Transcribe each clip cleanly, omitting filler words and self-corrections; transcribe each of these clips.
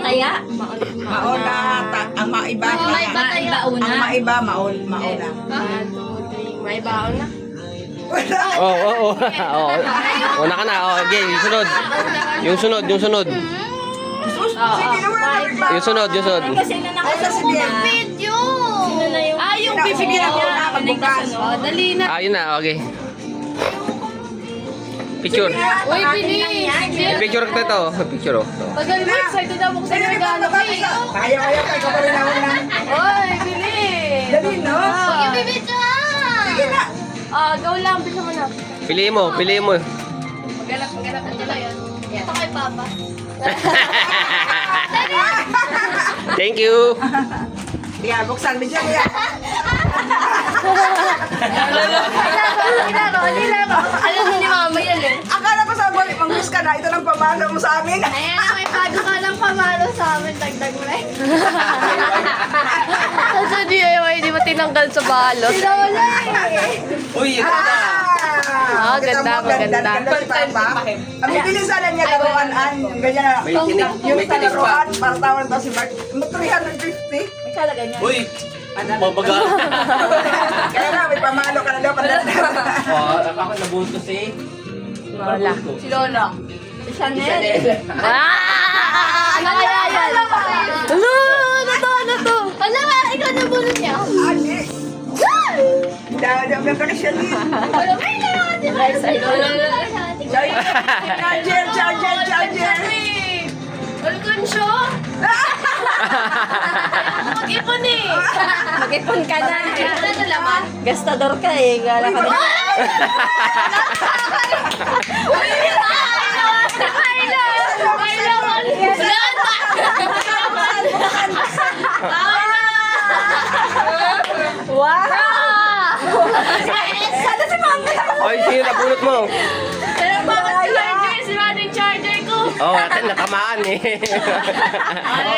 Mataya? Mauna, ang maiba. Maiba una. Ang maiba, mauna. 1, 2, 3. May baon na. Wala. Oo. Una ka na. Okay, yung sunod. Yung sunod. Sige na wala na. Yung sunod. Kasi na nakasunod. Video! Sino na yung... Yung Sige bibigyan na niya. wala, magbukas. Dali na. Yun na. Okay. Picture. Uy, bilis! Picture ka to. Picture. Tagal mo, excited ako sa Sige na regalo ko eh. Kaya, ikaw pa rin ako na. Uy, bilis! Dali, no? Ibibidyo! Sige na. Go lang, bisa mo na. Piliin mo. Magalap. Andyan na yan. Ito kay Papa. Thank you. Yeah, buksan mo dyan, yeah. Alam mo ni Mama yan eh. Akala ko sa balik, mang-miss ka na. Ito lang pamalo mo sa amin. Ayan, may bago ka lang pamalo sa amin. Dagdag mo rin. Sa DIY, di ba tinanggal sa balot? Sila wala eh. Uy, Ganda, maganda. Ganda si Papa. Ang bibilisan lang niya laruan, yung ganyan na. May tinik Yung sa pa. laruan, para tawan daw si Mark. 350. May kalaga niya. Uy, mabaga. Kaya na, may pamalo ka na daw. Ako nabunto si Lola. Si Lola. Si Chanel. Ano kaya yan? Ano to? Ano nga, ikaw nabulot niya? Ani. Dahil ang ganda ka siya din. Wala ba yung lahat? Charger. Alkan siya? Mag-ipon eh. Mag-ipon ka na. Ano na laman? Gastador ka eh. Gala ka na. Wow! Sana si Mama. Oy, sino nabunot mo? Pero bakit charger? Si Mading charger ko. Natamaan eh.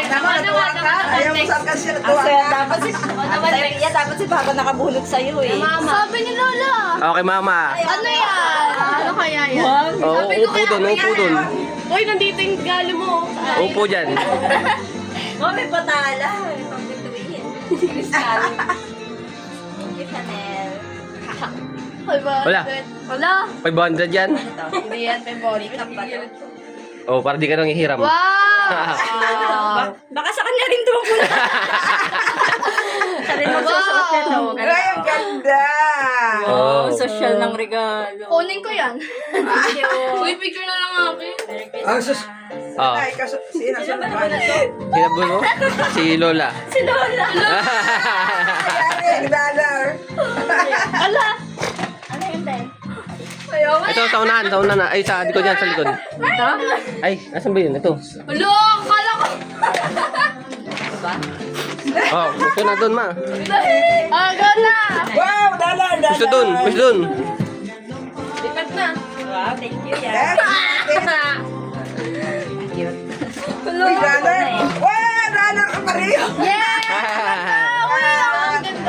Naman, natuwa ka. Ayaw mo saan kasi Ang natuwa saya ka. dapat si Papa nakabulog sa'yo eh. Sabi ni Lola. Okay, mama. Ano yan? Ano kaya yan? Upo doon. Uy, nandito yung galo mo. Upo dyan. Oh, may patala. May pambituin. Crystal. Thank you, Chanel. Wala. Wala. 500 yan. Ito. Hindi yan, may body. Para di ka nang ihiram. Wow! Baka sa kanya rin tumapula. Sa rin magsusuot nito. Ay, ang ganda. Oh. Social ng regalo. Kunin ko yan. Thank you. Uy, picture na lang akin. Ang sus... Oh. Ay, sino naman? Sinabon mo? Si Lola. Si Lola. Ay, dollar. Ala. Ano yun din? Ito, sa unahan. Ay, sa likod yan, sa likod. Ito? Ay, nasan ba yun? Ito. Hello, kala ko. Ito na doon, ma. Aga na. Wow, dollar. Gusto doon. Lipat na. Wow, thank you yan. Cute. Uy, dollar. Wow, dollar ka pa rin.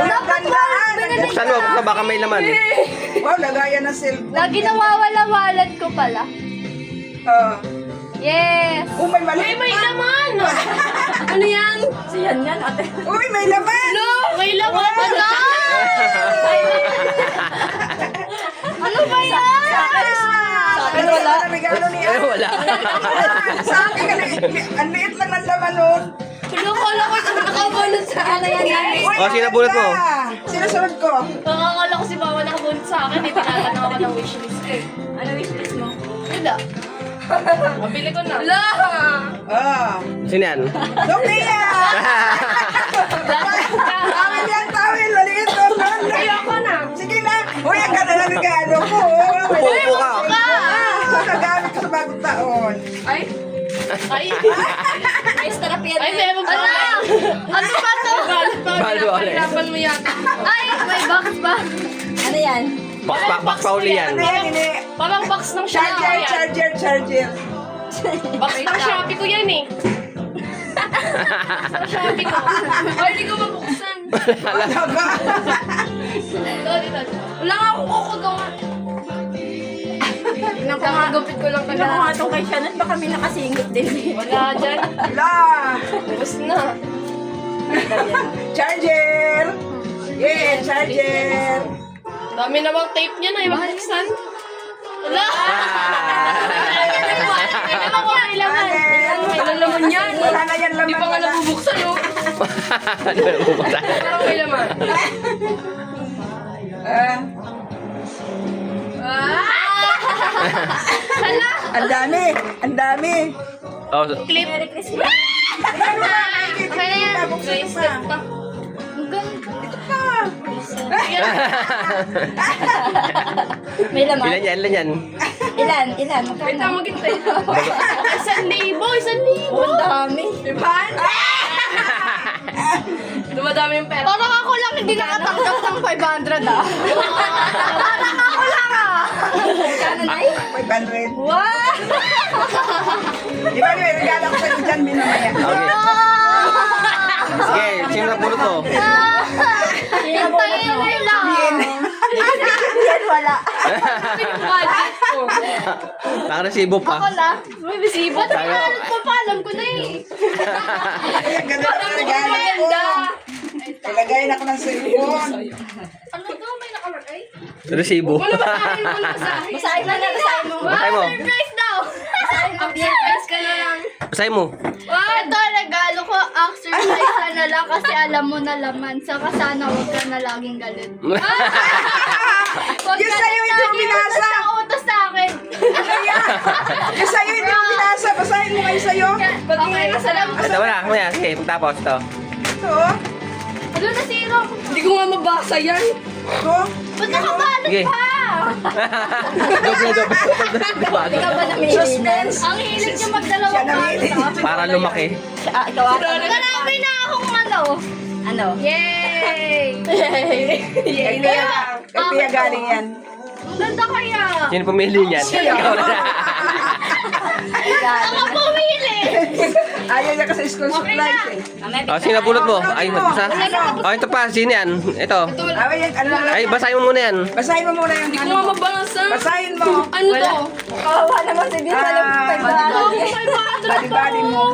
Ang gandaan. Buksan mo, baka may laman. Wow, lagayan ng cellphone. Lagi nawawala wallet ko pala. Yes. May mali. May laman. Ano yan? Siyan yan, ate. Uy, may laman. May laman. Wala. Ano ba yan? Ano wala? Regalo niya. Wala. Sa akin, ang liit lang ng laman nun. Hello, kala ko nakabunot sa akin. Sinabunot mo. Sinasunod ko. Nakakala ko si mama nakabunot sa akin. Tinatanong ako ng wishlist ko. Ano wishlist mo? Wala. Mabili ko na. Wala. Sino yan? Sophia! Tawil. Maliit ko. Ayoko na. Sige na. Uy, ang ganda ng regalo ko. Upo ka. Nagamit ko sa bagong taon. Ay. May therapy yan. Ay, meron ba? Ano ba to? Balo, Ale. Pinapan mo yata. Ay, may box ba? Ano yan? Box pa uli yan. Ano yan, ini? Parang box ng Shopee yan. Charger. Box ng Shopee ko yan eh. Sa Shopee ko. Ay, hindi ko mabuksan. Ano ba? Wala nga akong kukagawa. Nakakagupit ko lang Tingnan ko nga itong kay Shannon, baka may nakasingit din. Wala dyan. Wala. Ubus na. Charger! Yeah, charger! Dami namang tape niya na, ibabuksan. Wala! Hindi naman ko kailangan. Wala naman yan. Wala na yan Hindi pa nga laman. nabubuksan, oh. Ano na bubuksan? Parang may laman. Hala! Ang dami! Ang dami! Oh, Clip. Merry Christmas. Okay na yan. Bracelet pa. May laman. ilan yan, ilan yan? Ilan? Ilan? Wait lang, Magkano? maghintay. 1,000! 1,000! Ang dami. Dumadami yung pera. Parang ako lang hindi nakatanggap ng 500 ah. Parang ako lang ah. Magkano na eh? 500. Wow! Di ba, may regalo ko sa'yo dyan, minamaya. Okay. Sige, sino na puro to? Hintayin mo lang. Yan wala. Yung budget ko. Nakaresibo pa. Ako lang. May bisibo. Tayo. Alam ko na eh. Ay, ang ganda ng regalo ko. Maganda. Ilagayin ako ng cellphone. Ano to? May nakalagay? Resibo. Wala ba tayo mo na sa akin? Basahin mo na, basahin mo. Basahin mo. Surprise daw! Surprise ka na lang. Basahin mo. Ito, regalo ko. Exercise ka na lang kasi alam mo na laman. Saka sana huwag ka na laging galit. Huwag Yung sa'yo hindi mo binasa. utos sa akin. Yung sa'yo, hindi mo binasa. Basahin mo kayo sa'yo. Okay, salamat. Ito wala, mamaya. Sige, tapos ito. Ito. Ano na zero? Hindi ko nga mabasa yan. Ito. Ba't nakabalot Sige. pa? Doble. Ikaw ba namili na? Suspense. Ang hilig niya magdalawang Siya namili. Para lumaki. Ah, ikaw ata. Marami na akong ano. Ano? Yay! Kay Pia galing yan. Ang ganda kaya. Sino pumili niyan? Ikaw na. Ako pumili. Ayaw niya kasi school supplies eh. Oh, sino pulot mo? Ay, basa. Oh, ito pa. Sino yan? Ito. Away yan, ano lang. Ay, basahin mo muna yan. Basahin mo muna yung ano mo. mabasa. Basahin mo. Ano to? Kawawa naman si Vince. Alam mo, Bali-bali mo.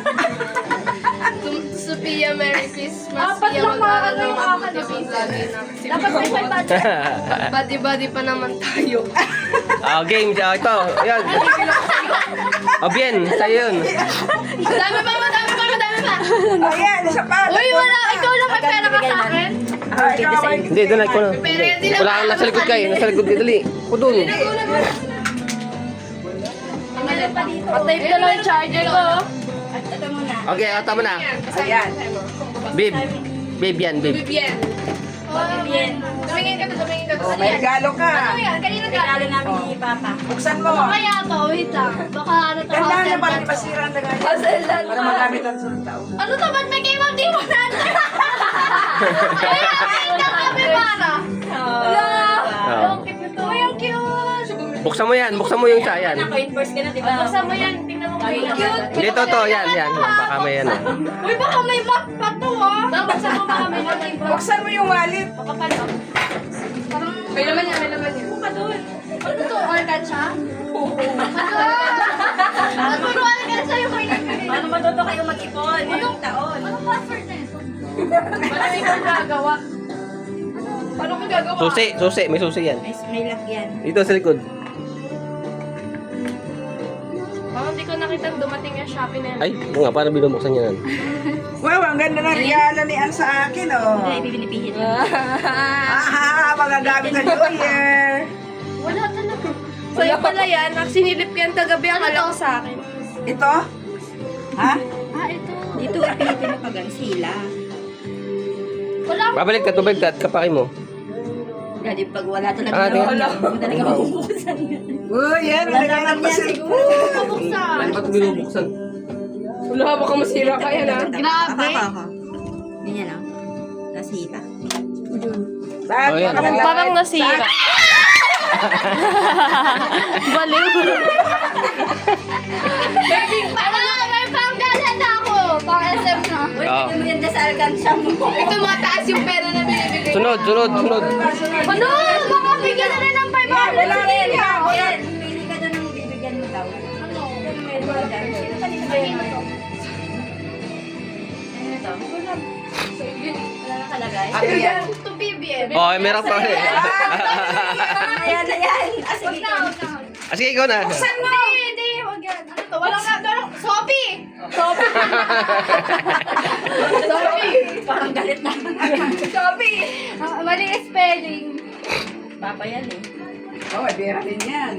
Sophia, Merry Christmas. Apat lang makakano yung akin. Dapat may 500. Body-body pa naman tayo. Oh, game. Oh, ito. Yan. Oh, bien. Sa'yo yun. Dami pa. Ayan, isa pa. Uy, wala. Ikaw lang may pera ka sa akin. Ah, ikaw ay. Hindi, doon na. Ikaw na. Pero hindi lang. Wala kang nasa likod kayo. Nasa likod kayo. Dali. O doon. Patay ka lang yung charger ko. Ito muna. Okay, tama na. Ayan. Babe. Babe yan, babe. Bibien. Bibien. Tumingin ka to. Oh, may regalo ka. Ano yan? Kanina Regalo galing. namin ni Papa. Buksan mo. Ano kaya to? Wait lang. Baka ano to? Ganda na Hazel para Nuts. di masira ang lagay. Hazelnuts. Para magamit ang sunod taon. Ano to? Ba't may game of di mo na? Ay, kami para. Oh. Ang cute nito. Ay, ang cute. Buksan mo yan. Buksan mo yung isa. Yan. Coin purse ka na, di ba? Buksan mo yan. Tingnan mo kayo. Cute. Dito to. Yan, yan. Baka may yan. Uy, baka may mat pa to ah. Buksan mo baka may mat. Buksan mo yung wallet. Makapal ah. Parang may laman yan. Buka doon. Ano to? Organ siya? Oo. Ano puro organ siya yung may nabili? Paano matuto kayo mag-ipon ngayong taon? Anong password na ito? Paano ikaw gagawa? Paano ko gagawa? Susi. Susi. May susi yan. May lagyan. Dito sa likod. Parang hindi ko nakita dumating yung Shopee na yan. Ay, oo nga. Para binubuksan niya yan. Wow, ang ganda ng regalo ni Ann sa akin, oh. Hindi, bibinipihit yun. Magagamit sa New Year. Wala talaga. Sa'yo pala yan. Sinilip yan kagabi. Akala ko sa akin. Ito? Ha? Ah, ito. Dito, ipilitin mo pag ang sila. Wala. Babalik ka. Tubig ka. Kapaki mo. Hindi, pag wala talaga Ah, naman tingnan. yan. Talaga mabubuksan yan. Oh, yan. Wala Nilagay naman ng yan pasil. siguro. Pabuksan. Ba't binubuksan? Wala, baka masira ka yan ah. Grabe. Ganyan ah. Nasita. Bakit? Oh, yan. Parang nasira. Baliw. Ano, may panggalan ako. Pang SM na. Uy, Oo. pwede mo yan dyan sa alkansya mo. Ito mataas yung pera na binibigay. Sunod. Ano? Baka bigyan na rin ng 500. Wala na yan. Yan, pili ka doon ng bibigyan mo daw. Ano? Sino kanina ba yan? Wala nakalagay. Ano yan? To BBM. Oh, meron pa. Ayan, ayan. Ah, sige. Wag na. Ah, sige, ikaw na. Hindi, wag yan. Ano to? Walang Sophie! Parang galit na. Sophie! Mali yung spelling. Papa yan eh. Oh, bira din yan.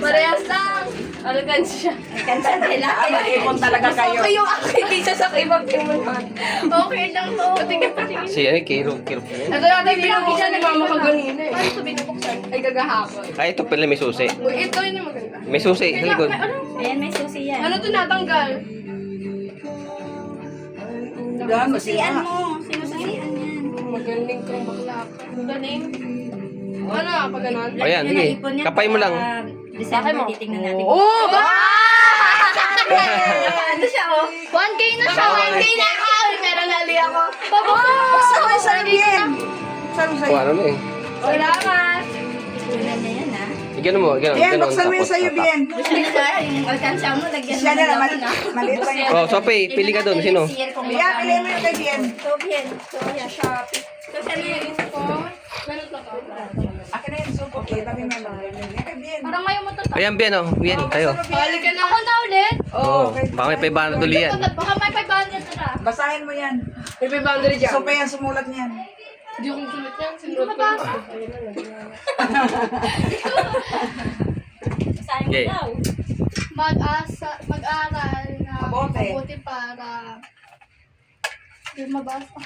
Parehas lang. Alkansya. Ang kanta nila. Mag-ipon talaga kayo. Okay yung akin. Kaysa sa ibang timunan. Okay lang to. Patingin. Si ano, Kiro. Ito natin binubuksan ni Mama kaganina eh. Paano ito binubuksan? Ay, gagahapon. Ay, ito pala may susi. Uy, ito yun yung maganda. May susi, sa likod. Ano? Ayan, may susi yan. Ano ito natanggal? Yan, Susian mo. Sinususian yan. Magaling kang bakla ka. Galing. Ano, pag ganon? Ayan, sige. Kapay mo lang. December, titingnan natin. Oh! Ano siya, oh? 1K na siya! 1K na ako! Meron nali ako. Buksan mo yung sa'yo, Bien. Buksan mo O, sa'yo. ano na eh. Salamat! Tingnan niya yan, ha? Gano'n mo, gano'n. Bien, buksan mo yung sa'yo, Bien. Gusto niya sa yung alkansya mo, lagyan Siya na naman. na. Maliit lang yan. Oh, Sophie, pili ka doon. Sino? Bien, pili mo yung kay Bien. So, yan. So, yan. Shopee. So, siya na yun. Meron to ka. Akin na yung suko. Okay, tabi mo lang. Yan kay Bien. Parang may umutot. Ayan, Bien, oh. Bien, tayo. Balik ka na. Ako na ulit. Oo. Baka may 500 tuloy yan. Baka may 500 na. Basahin mo yan. May 500 dyan. So, yan sumulat niyan. Hindi ko sulit yan. Sinurot ko. Sayang mo Okay. daw. Mag-aral na Mabuti. mabuti para hindi mabasa.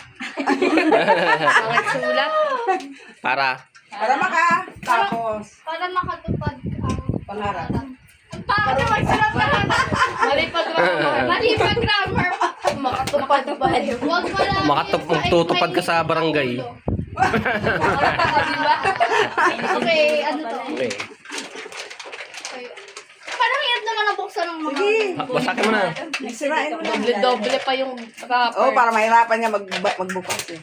sulat? Para. Para tapos. Para makatupad ang Pangarap. Ang pangit na magsulat na Mali pa grammar. Mali pa grammar. Makatupad. Huwag mo lang. Magtutupad ka sa barangay. Okay, ano to? Okay. Okay. Parang hirap naman ang buksan ng mga... Sige. Basakin mo na. Sirain mo lang. Doble pa yung wrapper. Oh, para mahirapan niya magbukas eh.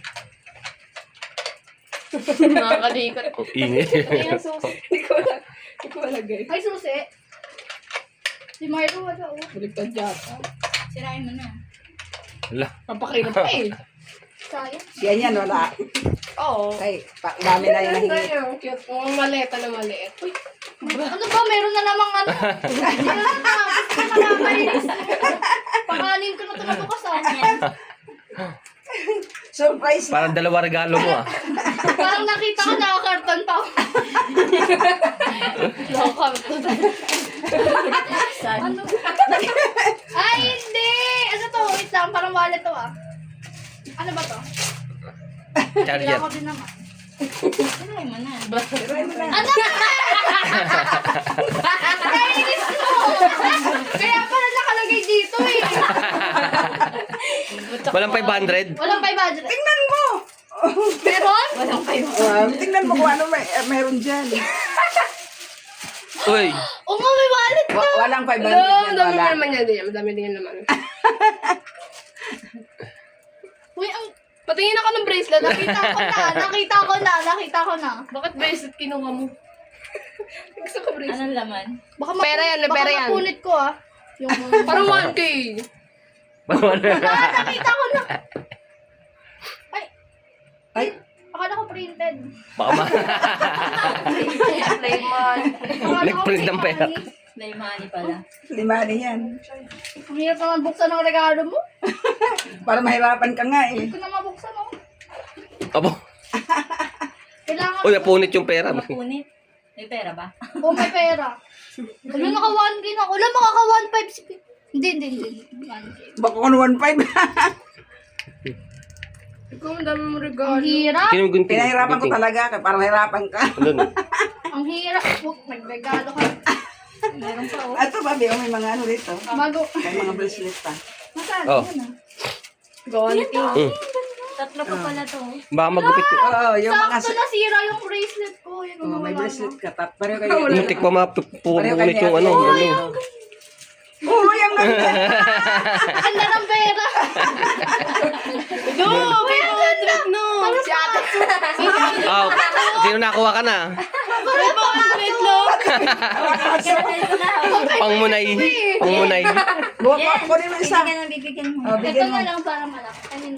Nakakalikot. Oh, ingay. Ay, ang susi. Hindi ko malagay. Ay, susi. Si Marlo, wala oh. Baligtad yata. Sirain mo na. Wala. Papakirap pa eh. Sayang. Yan, wala. Oo. Ay, dami na yung nahingi. Ang cute. Ang maleta na maliit. Uy. Ano ba? Meron na namang ano? Meron na. Gusto ko na mainis. Panganin ko na ito nabukasan. Surprise na. Parang dalawa regalo mo ah. Parang nakita ko nakakarton pa ako. Nakakarton. Ano? Ay, hindi! Ano to? Wait lang. Parang wallet to ah. Ano ba to? Charger. Kailangan ko din naman. Sirain mo na. Sirain mo na. Ano ba? Kainis mo! Kaya pala nakalagay dito eh. Walang 500? Walang 500. Tingnan mo! Meron? Walang kayo. Tingnan mo kung ano meron dyan. Uy! Oo nga, may wallet na. Walang 500 yan, wala. yan din. Madami din yan naman. Uy, ang... Patingin ako ng bracelet. Nakita ko na. Bakit bracelet kinuha mo? Gusto ko bracelet. Anong laman? Baka Pera yan, baka pera yan. mapunit ko ah. Yung... Parang 1K. nakita ko na. Ay, Ay, akala ko printed. Baka ma... Nag-print ng pera. May money pala. lima na yan. Ang hirap naman buksan ng regalo mo. Para mahirapan ka nga eh. Hindi ko na mabuksan oh. Abo. Kailangan Uy, napunit yung pera. Mapunit. May pera ba? oh, may pera. Wala naka 1K na. Wala makaka 1.5. Hindi. 1K. Baka kung 1.5. Ikaw, ang dami mong Ang regalo. hirap. Sino yung gunting? Pinahirapan ko Gunting. talaga para mahirapan ka. Andun. Ang hirap. Oh, nagregalo ka. Meron pa, oh. Ito ba, may mga ano dito. Bago. May mga bracelet pa. Nasaan? Oh. Yan ah. Mm. Tatlo pa pala to. Baka magupit yun. Oo, yung mga... Sakto nasira yung bracelet ko. Yun ang Oh, may nawala bracelet na. ka. Pareho kayo. Muntik pa mapupulit yung ano. Oo, yung ganda. Ganda ng pera. No, may 100 no. Si ate. Oh, sino nakuha ka na? May 100 lang. Pangmunay. Pangmunay. Kunin mo isa. Bibigyan ng bibigyan mo. Oh, Ito bigyan mo. na lang para malaki. Kanin.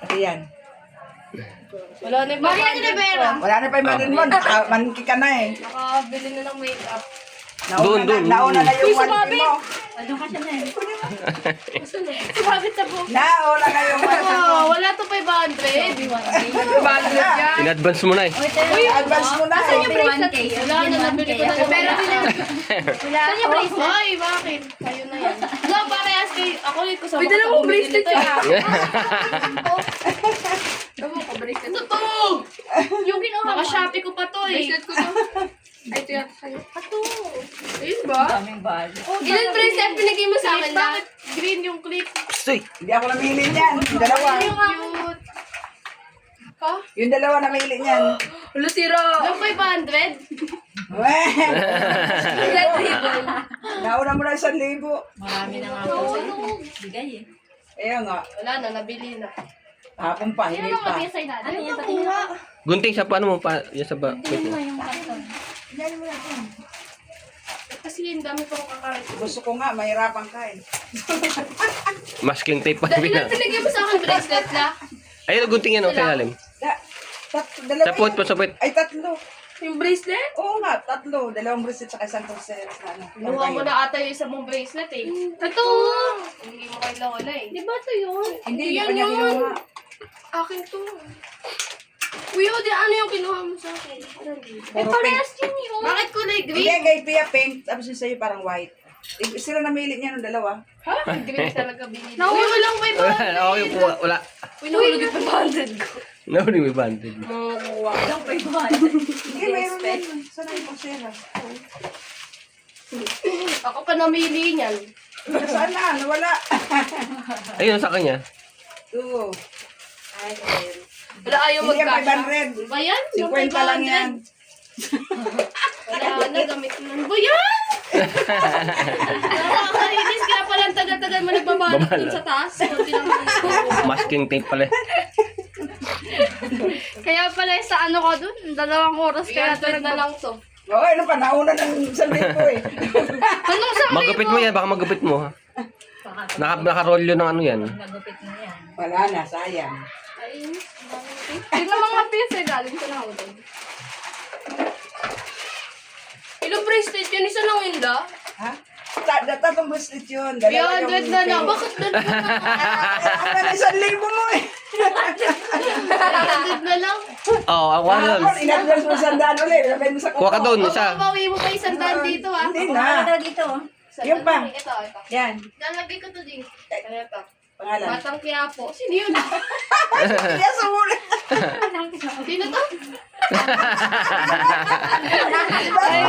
Ayan. Wala na yung Maria de Rivera. Wala na pa yung manin mo. Manki ka na eh. nakabili na ng makeup. Doon. Nauna na yung manki mo. Doon ka siya na eh. Sumabit sa buhok. Nauna na yung manki mo. Oh, wala to 500. 500 yan. In-advance mo na eh. Uy, advance mo na eh. Yung 1K. Wala na, nabili ko na. Pero Wala. Saan yung bracelet? Ay, bakit? Kayo na yan. Wala, parehas kay ako ulit ko sa May dala mong bracelet Tama ko, bracelet. Ito to! Yung kinuha mo. Naka-shopee ko pa to eh. Bracelet ko to. Ay, ito yan. Ito. Ayun ba? Daming bag. Ilan bracelet pinigay mo sa akin? Bakit green yung clip? Stoy! Hindi ako namili niyan. Yung dalawa. Cute. Ha? Yung dalawa namili niyan. Wala sira. Yung 500? Weh! Nauna mo na 1,000. Marami na nga po sa'yo. Bigay eh. Kaya nga, Wala na, nabili na. hapon pa, hindi Ano pa. mga sa ilalim? Ano yan? Patingin na. Gunting sa paano mo pa? Yan sa ba? Tingnan mo yung karton. Kasi yung dami pang kakain. Gusto ko nga, mahirapan ka eh. Masking tape pa Ilan bilang. pinigay mo sa akin bracelet na? Ayun, gunting yan o sa ilalim. Dalawa. Sa puwet po, sa puwet. Ay, tatlo. Yung bracelet? Oo nga, tatlo. Dalawang bracelet sa isang torceros na ano. Kinuha mo na ata yung isa mong bracelet eh. Ito. Hindi mo kailangan na eh. Di ba ito yun? Hindi, Yan pa niya yun. kinuha. Akin to. Kuya, di ano yung kinuha mo sa akin? Eh, parehas yun yun. Bakit kulay Hindi, green? kay Pia pink. Tapos yung sa'yo parang white. Sila namili niya ng dalawa. Ha? Green talaga binili. Uy, walang 500. Oo, yung kuha. Wala. Uy, nahulog yung 500 ko. Nahuli may banded. Makuha. Hindi, mayroon yan. Saan yung torceros? Ako pa namili niyan. Saan na? Nawala. Ayun, sa kanya. Oo. Wala ayaw Hindi yan magkasya. 500. Ba yan? 50 lang yan. Wala na, gamit mo na. Ba yan? Nakakainis, kaya palang tagal-tagal mo nagbabalot dun sa taas. Kunti lang mo. Masking tape pala. Kaya pala sa ano ko dun, 2 oras kaya ito Kaya na lang to. Oo, ano pa? Nauna ng 1,000 eh. Anong sa Magupit mo yan, baka magupit mo ha. Nakarolyo ng ano yan. Nagupit mo yan. Wala na, sayang. Ay, Tingnan mga piece galing sa nahulog. ilang bracelet yun? Isa lang yun da? Ha? Tatong bracelet yun. Dalawa 300 na lang. Bakit na lang? Ang na 1,000 mo eh. 300 na lang. Oo, ang kuha doon. Hapon, in-advance mo 100 ulit. Sabihin mo sa Kuha ka doon, O, isa. babawi mo pa isang daan dito ha. Hindi Ano na. daw dito? Yung pa. Ito. Yan. Lalagay ko to din. Ito. Pangalan. Batang Quiapo. Sino yun? Yes, umulit. Sino to? Ay,